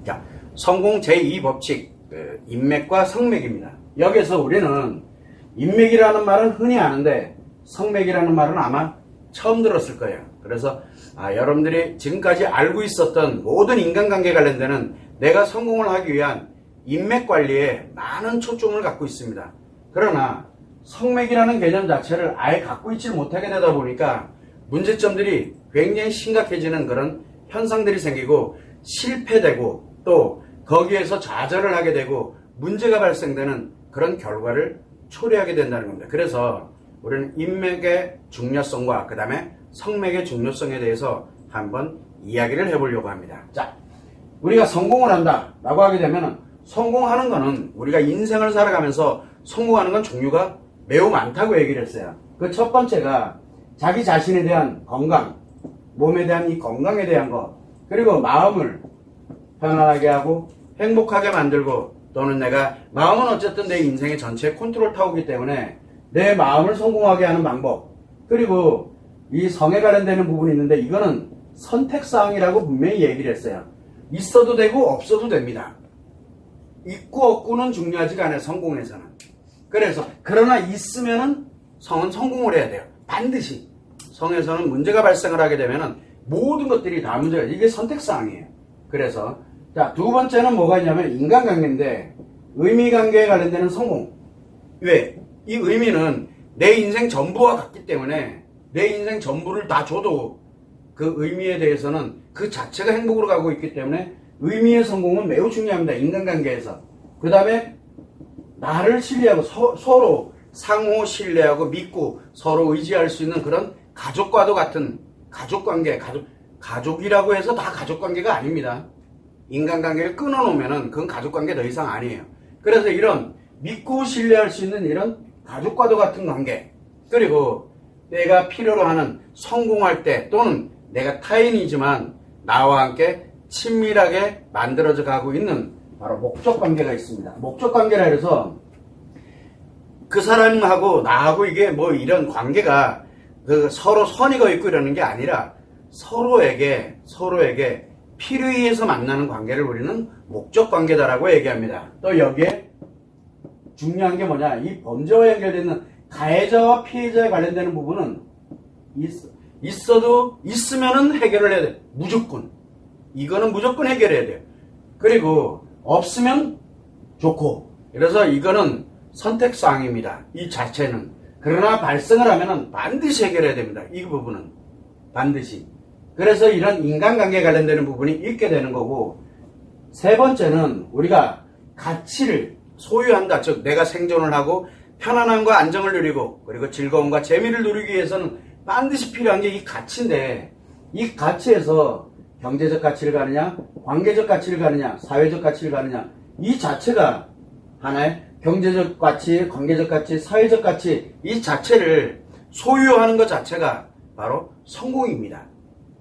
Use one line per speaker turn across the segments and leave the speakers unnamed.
자, 성공 제2법칙 인맥과 성맥입니다. 여기서 우리는 인맥이라는 말은 흔히 아는데 성맥이라는 말은 아마 처음 들었을 거예요. 그래서 여러분들이 지금까지 알고 있었던 모든 인간관계 관련되는 내가 성공을 하기 위한 인맥 관리에 많은 초점을 갖고 있습니다. 그러나 성맥이라는 개념 자체를 아예 갖고 있지 못하게 되다 보니까 문제점들이 굉장히 심각해지는 그런 현상들이 생기고 실패되고 또 거기에서 좌절을 하게 되고 문제가 발생되는 그런 결과를 초래하게 된다는 겁니다. 그래서 우리는 인맥의 중요성과 그 다음에 성맥의 중요성에 대해서 한번 이야기를 해보려고 합니다. 자, 우리가 성공을 한다 라고 하게 되면 성공하는 거는 우리가 인생을 살아가면서 성공하는 건 종류가 매우 많다고 얘기를 했어요. 그 첫 번째가 자기 자신에 대한 건강, 몸에 대한 이 건강에 대한 것, 그리고 마음을 편안하게 하고 행복하게 만들고, 또는 내가 마음은 어쨌든 내 인생의 전체 컨트롤 타워이기 때문에 내 마음을 성공하게 하는 방법, 그리고 이 성에 관련되는 부분이 있는데 이거는 선택사항이라고 분명히 얘기를 했어요. 있어도 되고 없어도 됩니다. 있고 없고는 중요하지가 않아요, 성공에서는. 그래서 그러나 있으면은 성은 성공을 해야 돼요. 반드시. 성에서는 문제가 발생을 하게 되면은 모든 것들이 다 문제가, 이게 선택사항이에요. 그래서 자, 두 번째는 뭐가 있냐면 인간관계인데 의미관계에 관련되는 성공. 왜? 이 의미는 내 인생 전부와 같기 때문에 내 인생 전부를 다 줘도 그 의미에 대해서는 그 자체가 행복으로 가고 있기 때문에 의미의 성공은 매우 중요합니다. 인간관계에서. 그 다음에 나를 신뢰하고 서로 상호 신뢰하고 믿고 서로 의지할 수 있는 그런 가족과도 같은 가족관계, 가족이라고 해서 다 가족관계가 아닙니다. 인간관계를 끊어놓으면은 그건 가족관계 더 이상 아니에요. 그래서 이런 믿고 신뢰할 수 있는 이런 가족과도 같은 관계, 그리고 내가 필요로 하는 성공할 때 또는 내가 타인이지만 나와 함께 친밀하게 만들어져 가고 있는 바로 목적관계가 있습니다. 목적관계라 해서 그 사람하고 나하고 이게 뭐 이런 관계가 그 서로 선이 거 있고 이러는 게 아니라 서로에게 필요에 의해서 만나는 관계를 우리는 목적관계다라고 얘기합니다. 또 여기에 중요한 게 뭐냐, 이 범죄와 연결되는 가해자와 피해자에 관련되는 부분은 있으면은 해결을 해야 돼. 무조건. 이거는 무조건 해결해야 돼요. 그리고 없으면 좋고. 그래서 이거는 선택사항입니다. 이 자체는. 그러나 발생을 하면은 반드시 해결해야 됩니다. 이 부분은. 반드시. 그래서 이런 인간관계에 관련되는 부분이 있게 되는 거고, 세 번째는 우리가 가치를 소유한다. 즉 내가 생존을 하고 편안함과 안정을 누리고 그리고 즐거움과 재미를 누리기 위해서는 반드시 필요한 게 이 가치인데, 이 가치에서 경제적 가치를 가느냐, 관계적 가치를 가느냐, 사회적 가치를 가느냐, 이 자체가 하나의 경제적 가치, 관계적 가치, 사회적 가치, 이 자체를 소유하는 것 자체가 바로 성공입니다.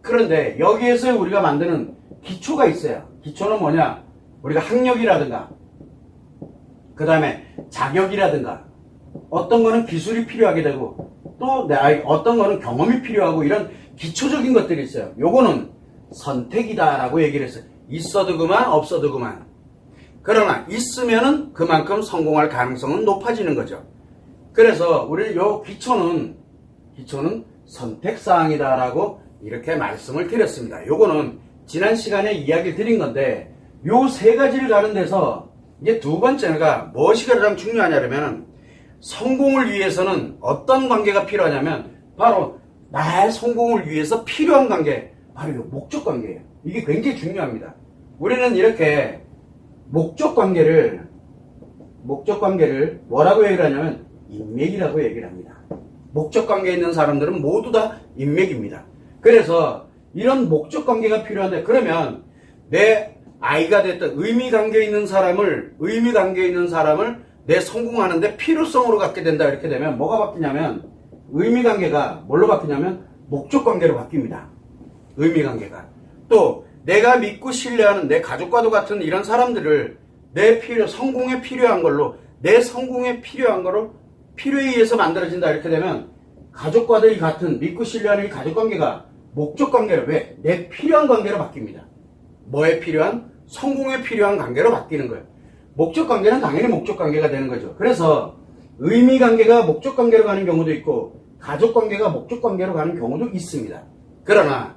그런데 여기에서 우리가 만드는 기초가 있어요. 기초는 뭐냐? 우리가 학력이라든가 그 다음에 자격이라든가 어떤 거는 기술이 필요하게 되고 또 어떤 거는 경험이 필요하고 이런 기초적인 것들이 있어요. 요거는 선택이다 라고 얘기를 했어요. 있어도 그만 없어도 그만. 그러나 있으면은 그만큼 성공할 가능성은 높아지는 거죠. 그래서 우리 요 기초는 선택사항이다 라고 이렇게 말씀을 드렸습니다. 요거는 지난 시간에 이야기를 드린 건데 요 세 가지를 가는 데서 이제 두 번째가 무엇이 가장 중요하냐면 성공을 위해서는 어떤 관계가 필요하냐면 바로 나의 성공을 위해서 필요한 관계, 바로 이 목적관계예요. 이게 굉장히 중요합니다. 우리는 이렇게 목적관계를 뭐라고 얘기를 하냐면 인맥이라고 얘기를 합니다. 목적관계에 있는 사람들은 모두 다 인맥입니다. 그래서 이런 목적관계가 필요한데, 그러면 내 아이가 됐던 의미관계에 있는 사람을 내 성공하는데 필요성으로 갖게 된다 이렇게 되면 뭐가 바뀌냐면 의미관계가 뭘로 바뀌냐면 목적관계로 바뀝니다. 의미관계가. 또 내가 믿고 신뢰하는 내 가족과도 같은 이런 사람들을 성공에 필요한 걸로 필요에 의해서 만들어진다 이렇게 되면 가족과도 이 같은 믿고 신뢰하는 이 가족관계가 목적관계로 왜? 내 필요한 관계로 바뀝니다. 뭐에 필요한? 성공에 필요한 관계로 바뀌는 거예요. 목적 관계는 당연히 목적 관계가 되는 거죠. 그래서 의미 관계가 목적 관계로 가는 경우도 있고 가족 관계가 목적 관계로 가는 경우도 있습니다. 그러나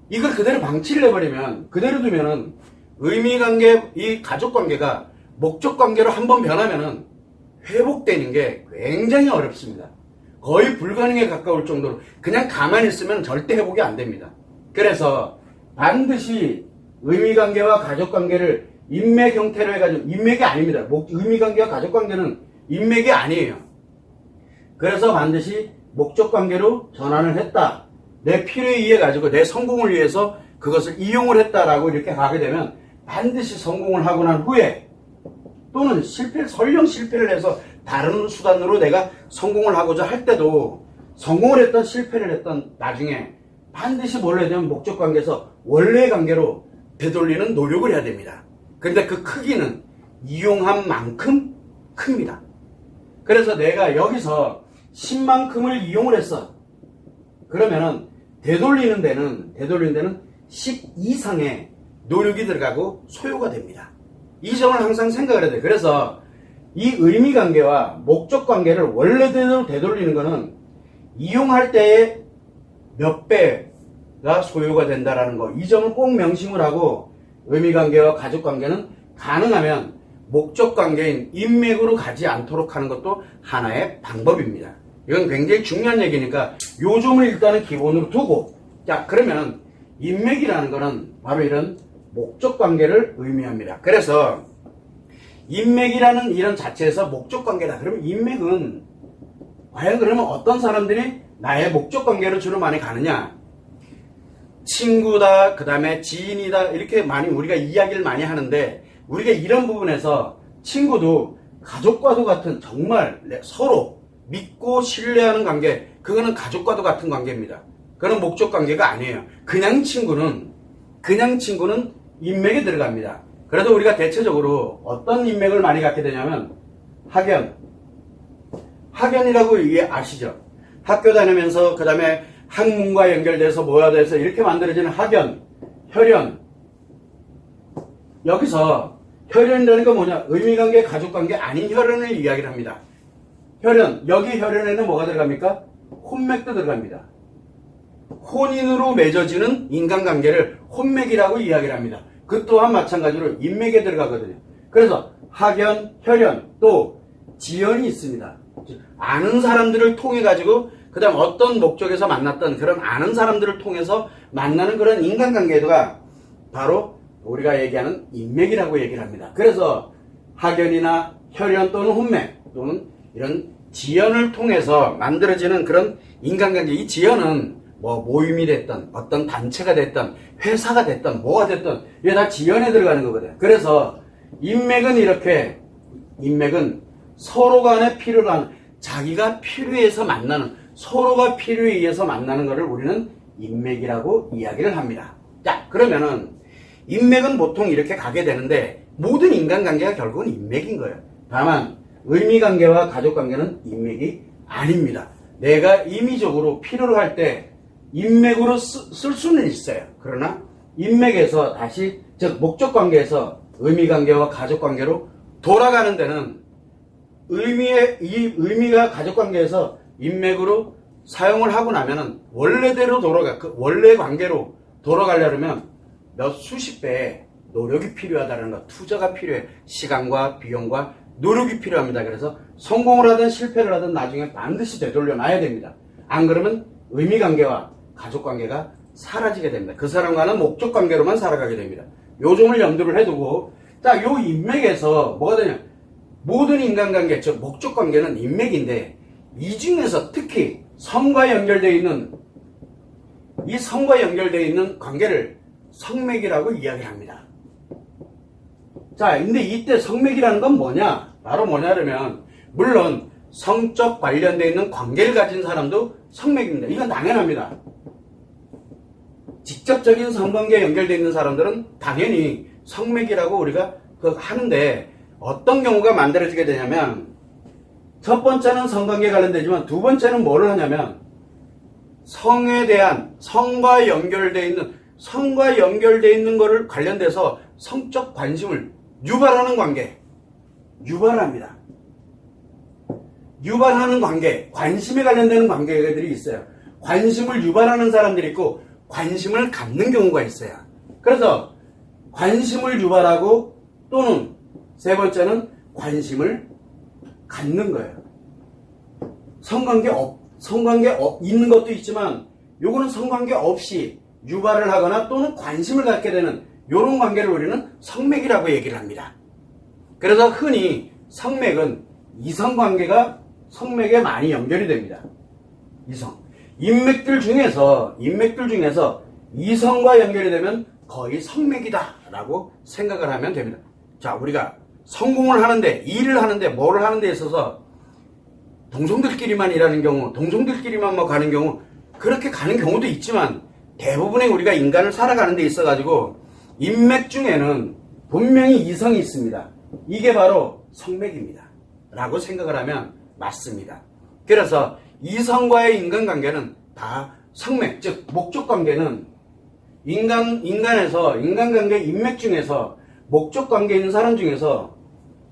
이걸 그대로 방치를 해버리면, 그대로 두면은 의미 관계, 이 가족 관계가 목적 관계로 한번 변하면은 회복되는 게 굉장히 어렵습니다. 거의 불가능에 가까울 정도로 그냥 가만히 있으면 절대 회복이 안 됩니다. 그래서 반드시 의미 관계와 가족 관계를 인맥 형태로 해가지고, 인맥이 아닙니다. 의미 관계와 가족 관계는 인맥이 아니에요. 그래서 반드시 목적 관계로 전환을 했다. 내 필요에 의해 가지고 내 성공을 위해서 그것을 이용을 했다라고 이렇게 가게 되면 반드시 성공을 하고 난 후에, 또는 설령 실패를 해서 다른 수단으로 내가 성공을 하고자 할 때도 성공을 했던 실패를 했던 나중에 반드시 뭘 해야 되면 목적 관계에서 원래의 관계로 되돌리는 노력을 해야 됩니다. 근데 그 크기는 이용한 만큼 큽니다. 그래서 내가 여기서 10만큼을 이용을 했어. 그러면은 되돌리는 데는 10 이상의 노력이 들어가고 소요가 됩니다. 이 점을 항상 생각을 해야 돼요. 그래서 이 의미 관계와 목적 관계를 원래대로 되돌리는 거는 이용할 때의 몇 배가 소요가 된다라는 거. 이 점을 꼭 명심을 하고 의미 관계와 가족 관계는 가능하면 목적 관계인 인맥으로 가지 않도록 하는 것도 하나의 방법입니다. 이건 굉장히 중요한 얘기니까 요 점을 일단은 기본으로 두고, 자, 그러면 인맥이라는 거는 바로 이런 목적 관계를 의미합니다. 그래서 인맥이라는 이런 자체에서 목적 관계다. 그러면 인맥은 과연 그러면 어떤 사람들이 나의 목적 관계로 주로 많이 가느냐? 친구다, 그 다음에 지인이다, 이렇게 많이 우리가 이야기를 많이 하는데, 우리가 이런 부분에서 친구도 가족과도 같은, 정말 서로 믿고 신뢰하는 관계, 그거는 가족과도 같은 관계입니다. 그건 목적 관계가 아니에요. 그냥 친구는 인맥에 들어갑니다. 그래도 우리가 대체적으로 어떤 인맥을 많이 갖게 되냐면 학연이라고 이게 아시죠? 학교 다니면서 그 다음에 학문과 연결돼서 뭐야 돼서 이렇게 만들어지는 학연, 혈연. 여기서 혈연이라는 건 뭐냐? 의미관계, 가족관계 아닌 혈연을 이야기를 합니다. 혈연, 여기 혈연에는 뭐가 들어갑니까? 혼맥도 들어갑니다. 혼인으로 맺어지는 인간관계를 혼맥이라고 이야기를 합니다. 그 또한 마찬가지로 인맥에 들어가거든요. 그래서 학연, 혈연, 또 지연이 있습니다. 아는 사람들을 통해 가지고 그 다음 어떤 목적에서 만났던 그런 아는 사람들을 통해서 만나는 그런 인간관계가 바로 우리가 얘기하는 인맥이라고 얘기를 합니다. 그래서 학연이나 혈연 또는 혼맥 또는 이런 지연을 통해서 만들어지는 그런 인간관계, 이 지연은 뭐 모임이 됐든 어떤 단체가 됐든 회사가 됐든 뭐가 됐든 이게 다 지연에 들어가는 거거든요. 그래서 인맥은 서로 간의 필요한, 자기가 필요해서 만나는, 서로가 필요에 의해서 만나는 것을 우리는 인맥이라고 이야기를 합니다. 자, 그러면은 인맥은 보통 이렇게 가게 되는데 모든 인간관계가 결국은 인맥인 거예요. 다만 의미관계와 가족관계는 인맥이 아닙니다. 내가 임의적으로 필요로 할 때 인맥으로 쓸 수는 있어요. 그러나 인맥에서 다시, 즉 목적관계에서 의미관계와 가족관계로 돌아가는 데는 의미가 가족관계에서 인맥으로 사용을 하고 나면은 원래대로 그 원래 관계로 돌아가려면 몇 수십 배의 노력이 필요하다는 것, 투자가 필요해. 시간과 비용과 노력이 필요합니다. 그래서 성공을 하든 실패를 하든 나중에 반드시 되돌려 놔야 됩니다. 안 그러면 의미관계와 가족관계가 사라지게 됩니다. 그 사람과는 목적관계로만 살아가게 됩니다. 요 점을 염두를 해두고, 자, 요 인맥에서 뭐가 되냐? 모든 인간관계, 즉 목적관계는 인맥인데 이 중에서 특히 성과 연결되어 있는, 이 성과 연결되어 있는 관계를 성맥이라고 이야기합니다. 자, 근데 이때 성맥이라는 건 뭐냐? 바로 뭐냐면, 물론 성적 관련되어 있는 관계를 가진 사람도 성맥입니다. 이건 당연합니다. 직접적인 성관계에 연결되어 있는 사람들은 당연히 성맥이라고 우리가 하는데, 어떤 경우가 만들어지게 되냐면, 첫 번째는 성관계에 관련되지만 두 번째는 뭐를 하냐면 성에 대한, 성과 연결되어 있는, 성과 연결되어 있는 거를 관련돼서 성적 관심을 유발하는 관계, 유발합니다. 유발하는 관계, 관심에 관련되는 관계들이 있어요. 관심을 유발하는 사람들이 있고 관심을 갖는 경우가 있어요. 그래서 관심을 유발하고 또는 세 번째는 관심을 갖는 거예요. 성관계 있는 것도 있지만 요거는 성관계 없이 유발을 하거나 또는 관심을 갖게 되는 이런 관계를 우리는 성맥이라고 얘기를 합니다. 그래서 흔히 성맥은 이성관계가 성맥에 많이 연결이 됩니다. 인맥들 중에서 이성과 연결이 되면 거의 성맥이다 라고 생각을 하면 됩니다. 자, 우리가 성공을 하는데, 일을 하는데, 뭐를 하는 데 있어서 동성들끼리만 일하는 경우, 동성들끼리만 뭐 가는 경우, 그렇게 가는 경우도 있지만 대부분의 우리가 인간을 살아가는 데 있어가지고 인맥 중에는 분명히 이성이 있습니다. 이게 바로 성맥입니다 라고 생각을 하면 맞습니다. 그래서 이성과의 인간관계는 다 성맥, 즉 목적관계는 인간관계 인맥 중에서 목적관계 있는 사람 중에서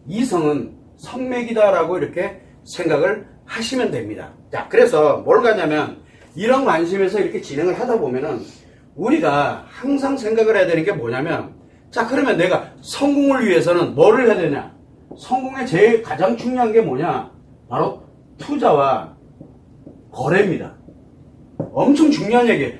이성은 성맥이다라고 이렇게 생각을 하시면 됩니다. 자, 그래서 뭘 가냐면 이런 관심에서 이렇게 진행을 하다 보면은 우리가 항상 생각을 해야 되는 게 뭐냐면, 자, 그러면 내가 성공을 위해서는 뭐를 해야 되냐? 성공의 제일 가장 중요한 게 뭐냐? 바로 투자와 거래입니다. 엄청 중요한 얘기예요.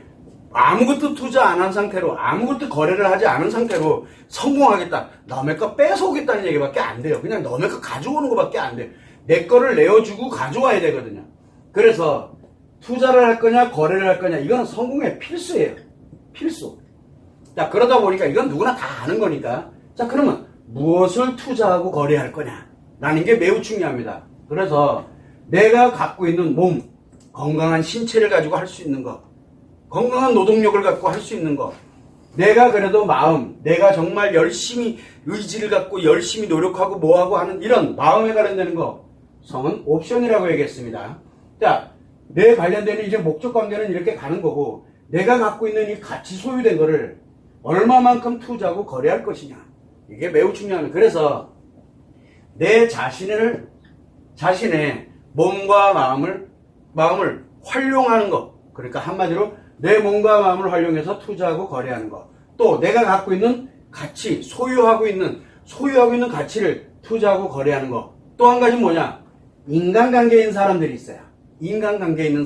아무것도 투자 안 한 상태로, 아무것도 거래를 하지 않은 상태로 성공하겠다, 남의 거 뺏어오겠다는 얘기밖에 안 돼요. 그냥 남의 거 가져오는 것밖에 안 돼요. 내 거를 내어주고 가져와야 되거든요. 그래서 투자를 할 거냐 거래를 할 거냐, 이건 성공의 필수예요. 필수. 자, 그러다 보니까 이건 누구나 다 아는 거니까, 자, 그러면 무엇을 투자하고 거래할 거냐 라는 게 매우 중요합니다. 그래서 내가 갖고 있는 몸, 건강한 신체를 가지고 할 수 있는 것, 건강한 노동력을 갖고 할 수 있는 것, 내가 그래도 마음, 내가 정말 열심히 의지를 갖고 열심히 노력하고 뭐하고 하는 이런 마음에 관련되는 거, 성은 옵션이라고 얘기했습니다. 자, 내 관련되는 이제 목적 관계는 이렇게 가는 거고, 내가 갖고 있는 이 가치 소유된 거를 얼마만큼 투자하고 거래할 것이냐, 이게 매우 중요합니다. 그래서 내 자신의 몸과 마음을 활용하는 것, 그러니까 한마디로 내 몸과 마음을 활용해서 투자하고 거래하는 것, 또 내가 갖고 있는 가치, 소유하고 있는 가치를 투자하고 거래하는 것, 또 한 가지 뭐냐? 인간관계에 있는 사람들이 있어요. 인간관계에 있는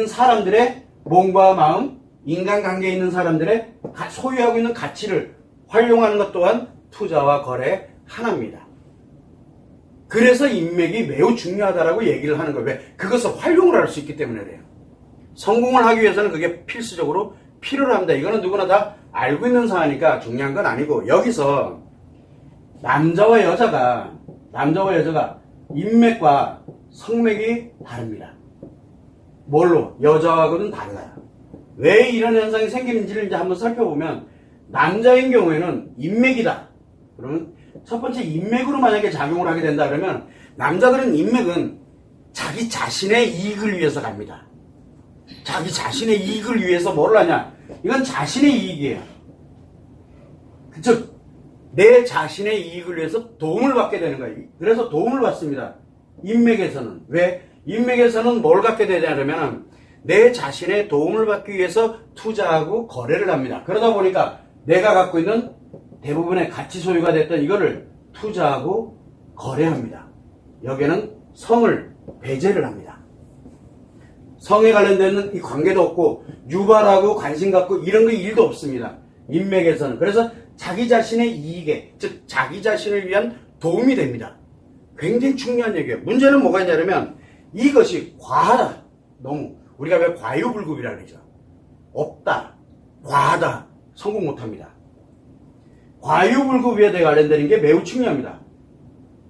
사람들의 몸과 마음, 인간관계에 있는 사람들의 소유하고 있는 가치를 활용하는 것 또한 투자와 거래 하나입니다. 그래서 인맥이 매우 중요하다라고 얘기를 하는 거예요. 왜? 그것을 활용을 할 수 있기 때문에 그래요. 성공을 하기 위해서는 그게 필수적으로 필요로 합니다. 이거는 누구나 다 알고 있는 사안이니까 중요한 건 아니고, 여기서 남자와 여자가 인맥과 성맥이 다릅니다. 뭘로? 여자하고는 달라요. 왜 이런 현상이 생기는지를 이제 한번 살펴보면, 남자인 경우에는 인맥이다. 그러면 첫 번째 인맥으로 만약에 작용을 하게 된다 그러면, 남자들은 인맥은 자기 자신의 이익을 위해서 갑니다. 자기 자신의 이익을 위해서 뭘 하냐? 이건 자신의 이익이에요. 즉, 내 자신의 이익을 위해서 도움을 받게 되는 거예요. 그래서 도움을 받습니다. 인맥에서는. 왜? 인맥에서는 뭘 갖게 되냐면, 내 자신의 도움을 받기 위해서 투자하고 거래를 합니다. 그러다 보니까 내가 갖고 있는 대부분의 가치 소유가 됐던 이거를 투자하고 거래합니다. 여기에는 성을 배제를 합니다. 성에 관련되는 이 관계도 없고, 유발하고 관심 갖고 이런 거 일도 없습니다. 인맥에서는. 그래서 자기 자신의 이익에, 즉 자기 자신을 위한 도움이 됩니다. 굉장히 중요한 얘기예요. 문제는 뭐가 있냐면, 이것이 과하다. 너무. 우리가 왜 과유불급이라고 그러죠? 없다, 과하다, 성공 못합니다. 과유불급에 대해 관련되는 게 매우 중요합니다.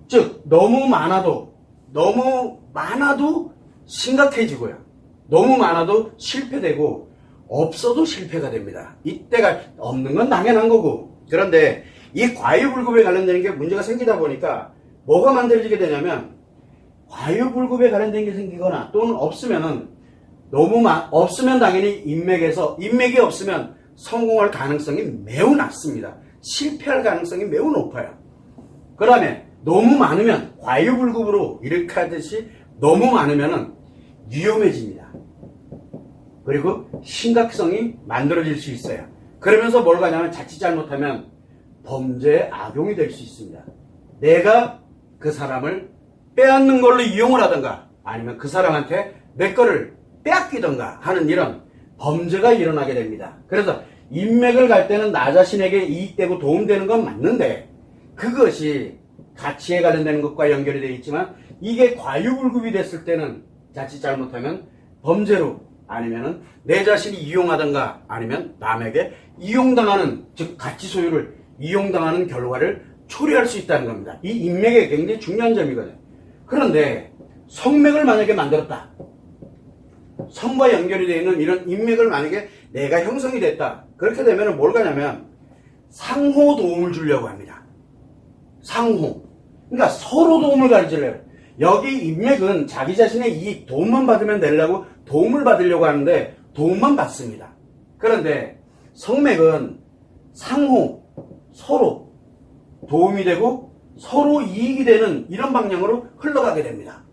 즉, 너무 많아도 심각해지고요. 너무 많아도 실패되고, 없어도 실패가 됩니다. 이때가 없는 건 당연한 거고. 그런데 이 과유불급에 관련되는 게 문제가 생기다 보니까 뭐가 만들어지게 되냐면, 과유불급에 관련된 게 생기거나 또는 없으면은 없으면 당연히 인맥이 없으면 성공할 가능성이 매우 낮습니다. 실패할 가능성이 매우 높아요. 그 다음에 너무 많으면 과유불급으로 이렇게 하듯이 너무 많으면 위험해집니다. 그리고 심각성이 만들어질 수 있어요. 그러면서 뭘 가냐면 자칫 잘못하면 범죄의 악용이 될 수 있습니다. 내가 그 사람을 빼앗는 걸로 이용을 하던가 아니면 그 사람한테 내 거를 빼앗기던가 하는 이런 범죄가 일어나게 됩니다. 그래서 인맥을 갈 때는 나 자신에게 이익되고 도움되는 건 맞는데 그것이 가치에 관련되는 것과 연결이 되어 있지만 이게 과유불급이 됐을 때는 자칫 잘못하면 범죄로 아니면은 내 자신이 이용하던가 아니면 남에게 이용당하는 즉 가치 소유를 이용당하는 결과를 초래할 수 있다는 겁니다. 이 인맥이 굉장히 중요한 점이거든요. 그런데 성맥을 만약에 만들었다. 성과 연결이 되어 있는 이런 인맥을 만약에 내가 형성이 됐다. 그렇게 되면 뭘 가냐면 상호 도움을 주려고 합니다. 상호. 그러니까 서로 도움을 가르치려고 해요. 여기 인맥은 자기 자신의 이익, 도움만 받으면 되려고 도움을 받으려고 하는데 도움만 받습니다. 그런데 성맥은 상호, 서로 도움이 되고 서로 이익이 되는 이런 방향으로 흘러가게 됩니다.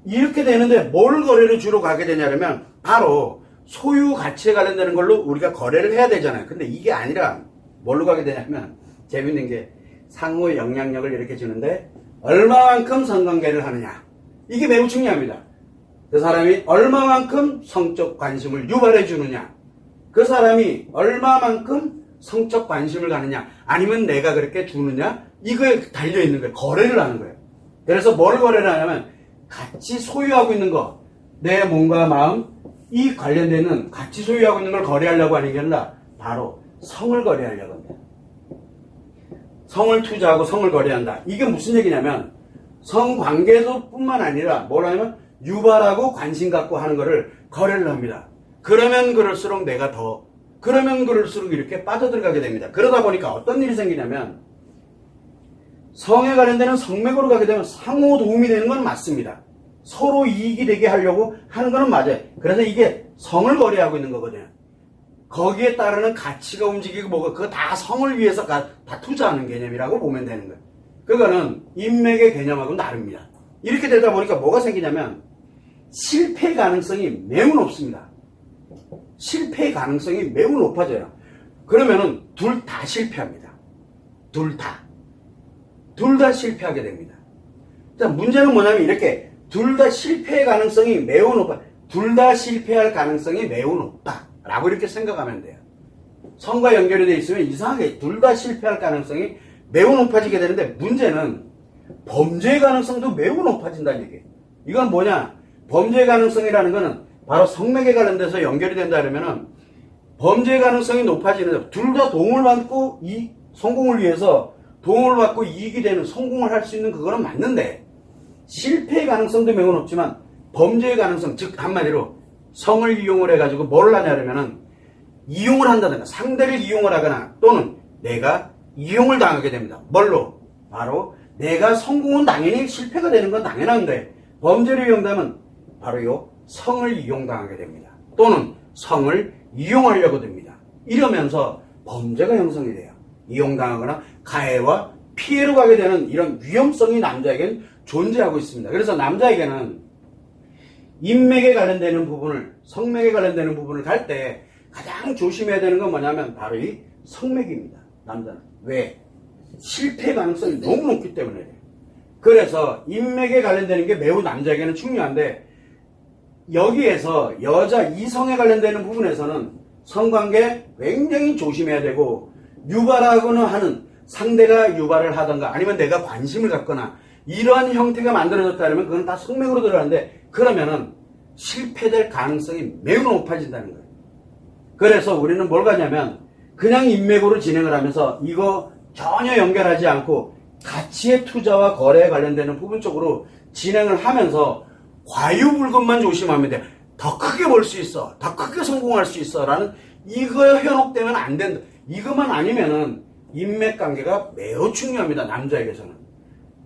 이렇게 되는데 뭘 거래를 주로 가게 되냐면 바로 소유 가치에 관련되는 걸로 우리가 거래를 해야 되잖아요. 근데 이게 아니라 뭘로 가게 되냐면 재밌는 게 상호의 영향력을 이렇게 주는데 얼마만큼 성관계를 하느냐. 이게 매우 중요합니다. 그 사람이 얼마만큼 성적 관심을 유발해 주느냐. 그 사람이 얼마만큼 성적 관심을 가느냐. 아니면 내가 그렇게 주느냐. 이거에 달려있는 거예요. 거래를 하는 거예요. 그래서 뭘 거래를 하냐면 같이 소유하고 있는 거. 내 몸과 마음 이 관련되는 같이 소유하고 있는 걸 거래하려고 하는 게 아니라 바로 성을 거래하려고 합니다. 성을 투자하고 성을 거래한다. 이게 무슨 얘기냐면 성관계도 뿐만 아니라 뭐라면 유발하고 관심 갖고 하는 거를 거래를 합니다. 그러면 그럴수록 내가 더 그러면 그럴수록 이렇게 빠져들어가게 됩니다. 그러다 보니까 어떤 일이 생기냐면 성에 관련되는 성맥으로 가게 되면 상호 도움이 되는 건 맞습니다. 서로 이익이 되게 하려고 하는 거는 맞아요. 그래서 이게 성을 거래하고 있는 거거든요. 거기에 따르는 가치가 움직이고 뭐가 그거 다 성을 위해서 다 투자하는 개념이라고 보면 되는 거예요. 그거는 인맥의 개념하고는 다릅니다. 이렇게 되다 보니까 뭐가 생기냐면 실패 가능성이 매우 높습니다. 실패 가능성이 매우 높아져요. 그러면은 둘 다 실패합니다. 둘 다 실패하게 됩니다. 자, 문제는 뭐냐면 이렇게 둘 다 실패 가능성이 매우 높아. 둘 다 실패할 가능성이 매우 높다. 라고 이렇게 생각하면 돼요. 성과 연결이 되어 있으면 이상하게 둘 다 실패할 가능성이 매우 높아지게 되는데 문제는 범죄의 가능성도 매우 높아진다는 얘기예요. 이건 뭐냐? 범죄의 가능성이라는 거는 바로 성맥에 관련돼서 연결이 된다 그러면은 범죄의 가능성이 높아지는 둘 다 도움을 받고 이 성공을 위해서 도움을 받고 이익이 되는 성공을 할 수 있는 그거는 맞는데 실패의 가능성도 매우 높지만 범죄의 가능성 즉 한마디로 성을 이용을 해가지고 뭘 하냐 그러면은 이용을 한다든가 상대를 이용을 하거나 또는 내가 이용을 당하게 됩니다. 뭘로? 바로 내가 성공은 당연히 실패가 되는 건 당연한데 범죄를 이용하면 바로 요 성을 이용당하게 됩니다. 또는 성을 이용하려고 됩니다. 이러면서 범죄가 형성이 돼요. 이용당하거나 가해와 피해로 가게 되는 이런 위험성이 남자에게는 존재하고 있습니다. 그래서 남자에게는 인맥에 관련되는 부분을 성맥에 관련되는 부분을 갈 때 가장 조심해야 되는 건 뭐냐면 바로 이 성맥입니다. 남자는. 왜? 실패 가능성이 너무 높기 때문에. 그래서 인맥에 관련되는 게 매우 남자에게는 중요한데 여기에서 여자 이성에 관련되는 부분에서는 성관계 굉장히 조심해야 되고 유발하거나 하는 상대가 유발을 하던가 아니면 내가 관심을 갖거나 이러한 형태가 만들어졌다면 그건 다 성맥으로 들어가는데 그러면은 실패될 가능성이 매우 높아진다는 거예요. 그래서 우리는 뭘 가냐면 그냥 인맥으로 진행을 하면서 이거 전혀 연결하지 않고 가치의 투자와 거래에 관련되는 부분 쪽으로 진행을 하면서 과유불급만 조심하면 돼. 더 크게 벌 수 있어. 더 크게 성공할 수 있어. 라는 이거에 현혹되면 안 된다. 이것만 아니면은 인맥 관계가 매우 중요합니다. 남자에게서는.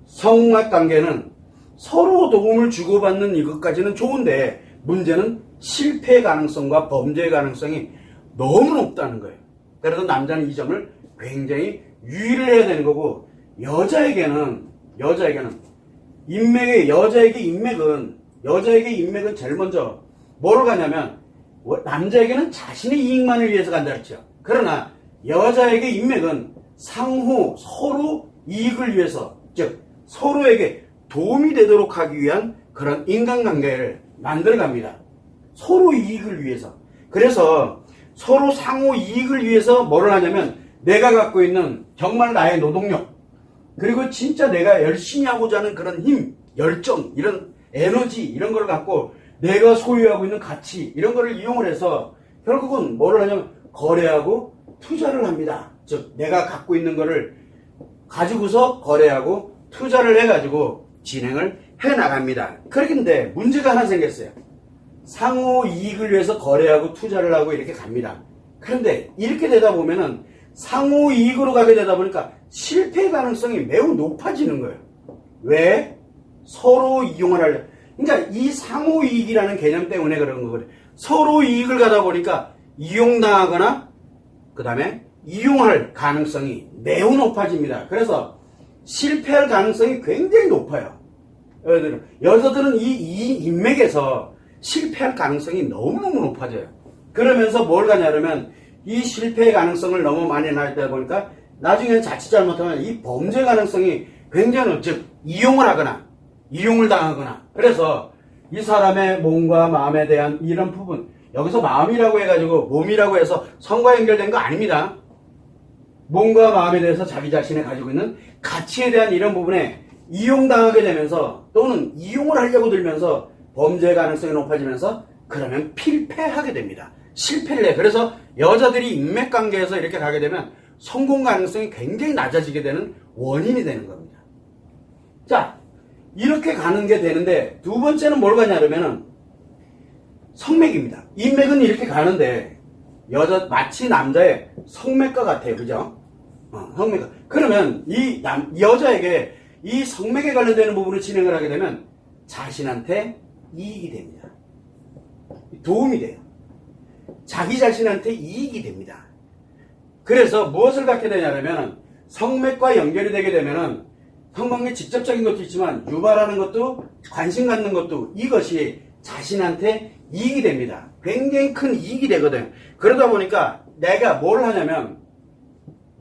성맥 관계는 서로 도움을 주고받는 이것까지는 좋은데 문제는 실패 가능성과 범죄의 가능성이 너무 높다는 거예요. 그래서 남자는 이 점을 굉장히 유의를 해야 되는 거고, 여자에게 인맥은 제일 먼저 뭐를 가냐면, 남자에게는 자신의 이익만을 위해서 간다 했죠. 그러나 여자에게 인맥은 상호 서로 이익을 위해서, 즉 서로에게 도움이 되도록 하기 위한 그런 인간관계를 만들어갑니다. 서로 이익을 위해서. 그래서 서로 상호 이익을 위해서 뭐를 하냐면, 내가 갖고 있는 정말 나의 노동력, 그리고 진짜 내가 열심히 하고자 하는 그런 힘, 열정, 이런 에너지, 이런 걸 갖고 내가 소유하고 있는 가치, 이런 거를 이용을 해서 결국은 뭐를 하냐면 거래하고 투자를 합니다. 즉 내가 갖고 있는 거를 가지고서 거래하고 투자를 해가지고 진행을 해나갑니다. 그런데 문제가 하나 생겼어요. 상호 이익을 위해서 거래하고 투자를 하고 이렇게 갑니다. 그런데 이렇게 되다 보면은 상호 이익으로 가게 되다 보니까 실패 가능성이 매우 높아지는 거예요. 왜? 서로 이용을 하려. 그러니까 이 상호 이익이라는 개념 때문에 그런 거거든요. 서로 이익을 가다 보니까 이용당하거나 그 다음에 이용할 가능성이 매우 높아집니다. 그래서 실패할 가능성이 굉장히 높아요. 여자들은 이 인맥에서 실패할 가능성이 너무너무 높아져요. 그러면서 뭘 가냐면 이 실패의 가능성을 너무 많이 나다 보니까 나중에 자칫 잘못하면 이 범죄 가능성이 굉장히, 즉 이용을 하거나 이용을 당하거나. 그래서 이 사람의 몸과 마음에 대한 이런 부분, 여기서 마음이라고 해가지고 몸이라고 해서 성과 연결된 거 아닙니다. 몸과 마음에 대해서 자기 자신이 가지고 있는 가치에 대한 이런 부분에 이용당하게 되면서, 또는 이용을 하려고 들면서 범죄 가능성이 높아지면서 그러면 필패하게 됩니다. 실패를 해. 그래서 여자들이 인맥관계에서 이렇게 가게 되면 성공 가능성이 굉장히 낮아지게 되는 원인이 되는 겁니다. 자, 이렇게 가는 게 되는데, 두 번째는 뭘 가냐면은 성맥입니다. 인맥은 이렇게 가는데 마치 남자의 성맥과 같아요. 그죠? 성맥과. 그러면 이 여자에게 이 성맥에 관련되는 부분을 진행을 하게 되면 자신한테 이익이 됩니다. 도움이 돼요. 자기 자신한테 이익이 됩니다. 그래서 무엇을 갖게 되냐면 성맥과 연결이 되게 되면은 성관계 직접적인 것도 있지만 유발하는 것도, 관심 갖는 것도, 이것이 자신한테 이익이 됩니다. 굉장히 큰 이익이 되거든. 그러다 보니까 내가 뭘 하냐면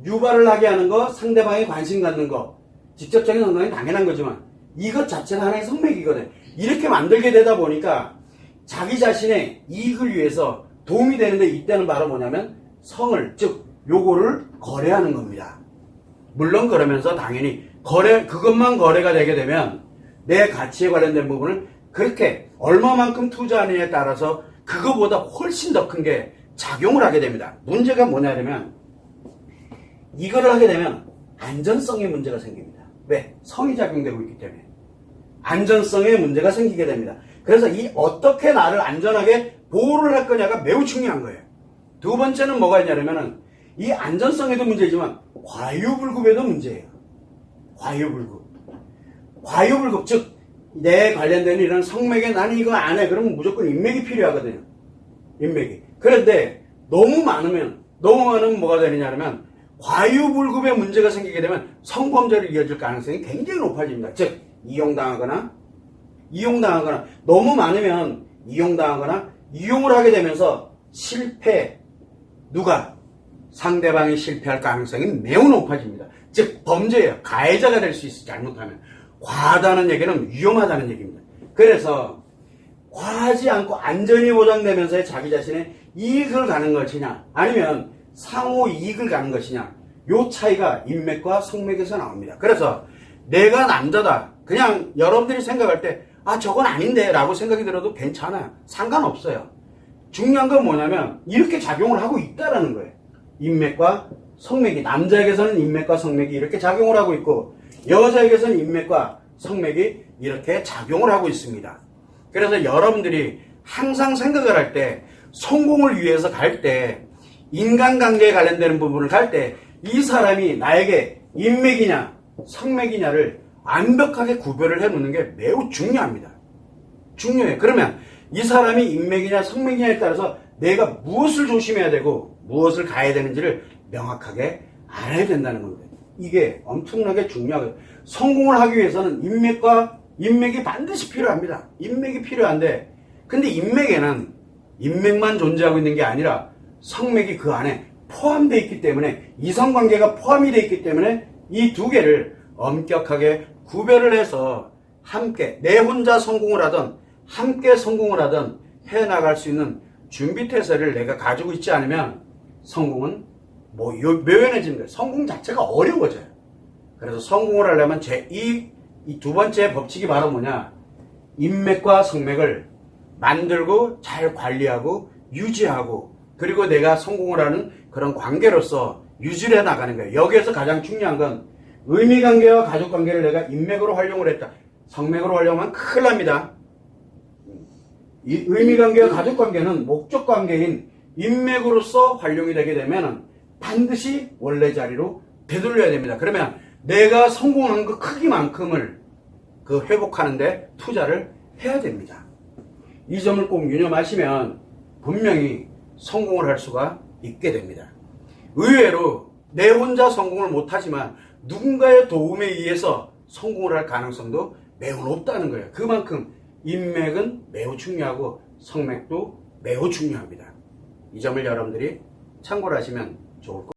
유발을 하게 하는 거, 상대방이 관심 갖는 거, 직접적인 성관계는 당연한 거지만 이것 자체가 하나의 성맥이거든. 이렇게 만들게 되다 보니까 자기 자신의 이익을 위해서 도움이 되는데, 이때는 바로 뭐냐면 성을, 즉 요거를 거래하는 겁니다. 물론 그러면서 당연히 그것만 거래가 되게 되면 내 가치에 관련된 부분을 그렇게 얼마만큼 투자하느냐에 따라서 그거보다 훨씬 더 큰 게 작용을 하게 됩니다. 문제가 뭐냐면 이거를 하게 되면 안전성의 문제가 생깁니다. 왜? 성이 작용되고 있기 때문에 안전성의 문제가 생기게 됩니다. 그래서 이 어떻게 나를 안전하게 보호를 할 거냐가 매우 중요한 거예요. 두 번째는 뭐가 있냐면은 이 안전성에도 문제지만 과유불급에도 문제예요. 과유불급, 즉 내 관련된 이런 성맥에 나는 이거 안 해. 그러면 무조건 인맥이 필요하거든요. 인맥이. 그런데 너무 많으면 뭐가 되느냐면 과유불급의 문제가 생기게 되면 성범죄로 이어질 가능성이 굉장히 높아집니다. 즉 이용당하거나 너무 많으면 이용당하거나 이용을 하게 되면서 상대방이 실패할 가능성이 매우 높아집니다. 즉 범죄예요. 가해자가 될 수 있어. 잘못하면. 과하다는 얘기는 위험하다는 얘기입니다. 그래서 과하지 않고 안전이 보장되면서 자기 자신의 이익을 가는 것이냐, 아니면 상호 이익을 가는 것이냐, 요 차이가 인맥과 성맥에서 나옵니다. 그래서 내가 남자다, 그냥 여러분들이 생각할 때 저건 아닌데 라고 생각이 들어도 괜찮아요. 상관없어요. 중요한 건 뭐냐면 이렇게 작용을 하고 있다라는 거예요. 인맥과 성맥이, 남자에게서는 인맥과 성맥이 이렇게 작용을 하고 있고, 여자에게서는 인맥과 성맥이 이렇게 작용을 하고 있습니다. 그래서 여러분들이 항상 생각을 할 때, 성공을 위해서 갈 때, 인간관계에 관련되는 부분을 갈 때, 이 사람이 나에게 인맥이냐 성맥이냐를 완벽하게 구별을 해놓는 게 매우 중요합니다. 중요해요. 그러면 이 사람이 인맥이냐 성맥이냐에 따라서 내가 무엇을 조심해야 되고 무엇을 가야 되는지를 명확하게 알아야 된다는 겁니다. 이게 엄청나게 중요하거든요. 성공을 하기 위해서는 인맥이 반드시 필요합니다. 인맥이 필요한데, 근데 인맥에는 인맥만 존재하고 있는 게 아니라 성맥이 그 안에 포함되어 있기 때문에, 이성관계가 포함이 되어 있기 때문에 이 두 개를 엄격하게 구별을 해서 함께, 내 혼자 성공을 하든 함께 성공을 하든 해나갈 수 있는 준비태세를 내가 가지고 있지 않으면 성공은 묘연해지는 거예요. 성공 자체가 어려워져요. 그래서 성공을 하려면 이 두 번째 법칙이 바로 뭐냐? 인맥과 성맥을 만들고 잘 관리하고 유지하고, 그리고 내가 성공을 하는 그런 관계로서 유지를 해 나가는 거예요. 여기에서 가장 중요한 건 의미관계와 가족관계를 내가 인맥으로 활용을 했다. 성맥으로 활용하면 큰일 납니다. 이 의미관계와 가족관계는 목적관계인 인맥으로서 활용이 되게 되면 반드시 원래 자리로 되돌려야 됩니다. 그러면 내가 성공한 그 크기만큼을 그 회복하는데 투자를 해야 됩니다. 이 점을 꼭 유념하시면 분명히 성공을 할 수가 있게 됩니다. 의외로 내 혼자 성공을 못하지만 누군가의 도움에 의해서 성공을 할 가능성도 매우 높다는 거예요. 그만큼 인맥은 매우 중요하고 성맥도 매우 중요합니다. 이 점을 여러분들이 참고를 하시면 좋을 것 같습니다.